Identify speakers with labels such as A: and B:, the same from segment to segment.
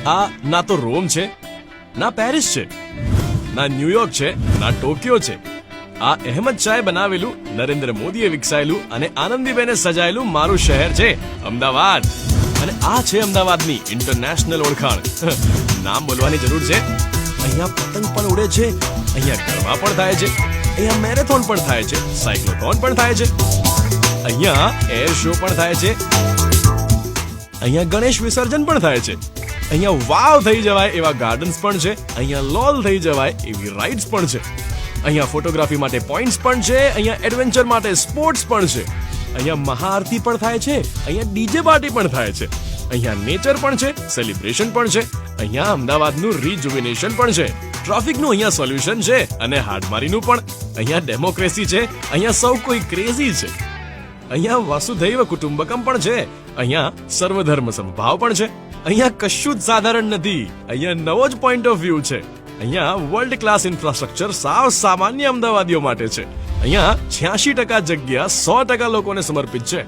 A: આ ના તો રોમ છે, ના પેરિસ છે, ના ન્યુયોર્ક છે, ના ટોક્યો છે. આ અહેમદ શાહે બનાવેલું, નરેન્દ્ર મોદીએ વિકસાયેલું અને આનંદીબેને સજાયેલું મારું શહેર છે અમદાવાદ. અને આ છે અમદાવાદની ઇન્ટરનેશનલ ઓળખાણ. નામ બોલવાની જરૂર છે. અહીંયા પતંગ પણ ઉડે છે, અહીંયા ગરબા પણ થાય છે, અહીંયા મેરેથોન પણ થાય છે, સાયક્લોથોન પણ થાય છે, અહીંયા એર શો પણ થાય છે, અહીંયા ગણેશ વિસર્જન પણ થાય છે, અહીંયા વાવ થઈ જવાય એવા ગાર્ડન્સ પણ છે, અહીંયા લોલ થઈ જવાય એવી રાઇડ્સ પણ છે, અહીંયા ફોટોગ્રાફી માટે પોઈન્ટ્સ પણ છે, અહીંયા એડવેન્ચર માટે સ્પોર્ટ્સ પણ છે, અહીંયા મહાઆરતી પણ થાય છે, અહીંયા ડીજે પાર્ટી પણ થાય છે, અહીંયા નેચર પણ છે, સેલિબ્રેશન પણ છે, અહીંયા અમદાવાદનું રિજુવિનેશન પણ છે, ટ્રાફિકનું અહીંયા સોલ્યુશન છે અને હાડમારીનું પણ. અહીંયા ડેમોક્રેસી છે, અહીંયા સૌ કોઈ ક્રેઝી છે, અહીંયા વસુધૈવ કુટુંબકમ પણ છે, અહીંયા સર્વધર્મ સમભાવ પણ છે, અહીંયા કશું જ સાધારણ નથી, અહીંયા નવો જ પોઈન્ટ ઓફ વ્યૂ છે, અહીંયા વર્લ્ડ ક્લાસ ઇન્ફ્રાસ્ટ્રક્ચર સાવ સામાન્ય અમદાવાદીઓ માટે છે, અહીંયા 86% જગ્યા 100% લોકોને સમર્પિત છે.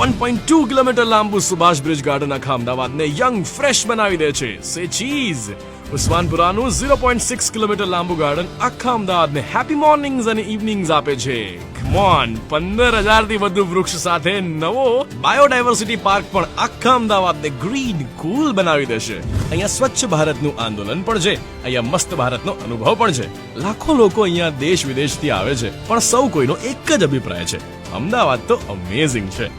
A: 1.2 કિલોમીટર લાંબુ સુભાષ બ્રિજ ગાર્ડન આખા અમદાવાદને યંગ ફ્રેશ બનાવી દે છે. સે ચીઝ. ઉસ્માનપુરાનું 0.6 કિલોમીટર લાંબુ ગાર્ડન આખા અમદાવાદને હેપી મોર્નિંગ્સ અને ઇવનિંગ્સ આપે છે. કમ ઓન, 15,000 થી વધુ વૃક્ષ સાથે નવો બાયોડાયવર્સિટી પાર્ક પણ આખા અમદાવાદને ગ્રીન કુલ બનાવી દેશે. અહીંયા સ્વચ્છ ભારતનું આંદોલન પણ છે, અહીંયા મસ્ત ભારતનો અનુભવ પણ છે. લાખો લોકો અહીંયા દેશ વિદેશથી આવે છે, પણ સૌ કોઈનો એક જ અભિપ્રાય છે, અમદાવાદ તો અમેઝિંગ છે.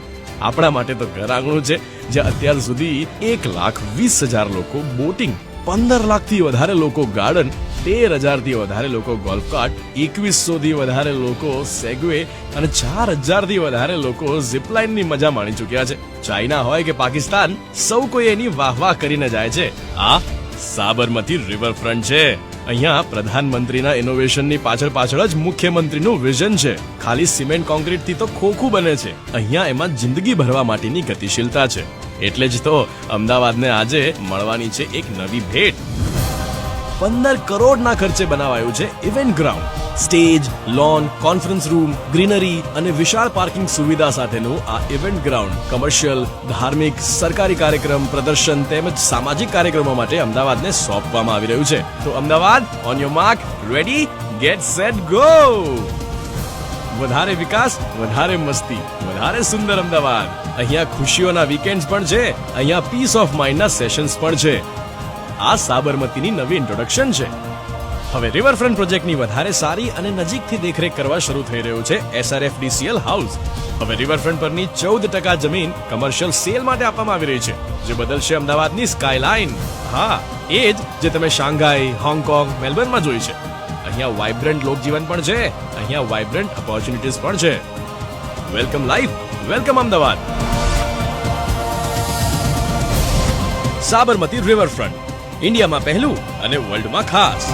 A: આપણા માટે તો ઘર આંગણું છે, જ્યાં અત્યાર સુધી 1,20,000 લોકો બોટિંગ, 15 લાખથી વધારે લોકો ગાર્ડન, 13,000 થી વધારે લોકો ગોલ્ફ કાર્ટ, 2100 થી વધારે લોકો સેગવે અને 4,000 થી વધારે લોકો ઝીપલાઇન ની મજા માણી ચૂક્યા છે. ચાઇના હોય કે પાકિસ્તાન, સૌ કોઈ એની વાહ કરીને જાય છે. આ સાબરમતી રિવરફ્રન્ટ છે. અહીંયા પ્રધાનમંત્રીના ઇનોવેશનની પાછળ જ મુખ્યમંત્રીનું વિઝન છે. ખાલી સિમેન્ટ કોન્ક્રીટ થી તો ખોખું બને છે, અહીંયા એમાં જિંદગી ભરવા માટેની ગતિશીલતા છે. એટલે જ તો અમદાવાદને આજે મળવાની છે એક નવી ભેટ. 15 કરોડના ખર્ચે બનાવાયું છે event ground. Stage, loan, conference room, greenery અને વિશાળ પાર્કિંગ સુવિધા સાથેનું આ ઇવેન્ટ ગ્રાઉન્ડ કમર્શિયલ, ધાર્મિક, સરકારી કાર્યક્રમ, પ્રદર્શન તેમજ સામાજિક કાર્યક્રમો માટે અમદાવાદને સોંપવામાં આવી રહ્યું છે. તો Ahmedabad, on your mark, ready, get set, go. વધારે વિકાસ, વધારે મસ્તી, વધારે સુંદર અમદાવાદ. અહીંયા ખુશીઓના વીકેન્ડ્સ પણ છે, અહીંયા પીસ ઓફ માઇન્ડના સેશન્સ પણ છે. આ સાબરમતીની નવી ઇન્ટ્રોડક્શન છે. હવે રિવરફ્રન્ટ પ્રોજેક્ટની વધારે સારી અને નજીકથી દેખરેખ કરવા શરૂ થઈ રહ્યું છે SRFDCL હાઉસ. હવે રિવરફ્રન્ટ પરની 14% જમીન કમર્શિયલ સેલ માટે આપવામાં આવી રહી છે, જે બદલશે અમદાવાદની સ્કાયલાઇન. હા, એ જ જે તમે શાંઘાઈ, હોંગકોંગ, મેલબર્નમાં જોઈ છે. અહીંયા વાઇબ્રન્ટ લોકજીવન પણ છે, અહીંયા વાઇબ્રન્ટ ઓપોર્ચ્યુનિટીઝ પણ છે. Welcome life, welcome Ahmedabad. Sabarmati riverfront, ઇન્ડિયામાં પહેલું અને વર્લ્ડમાં ખાસ.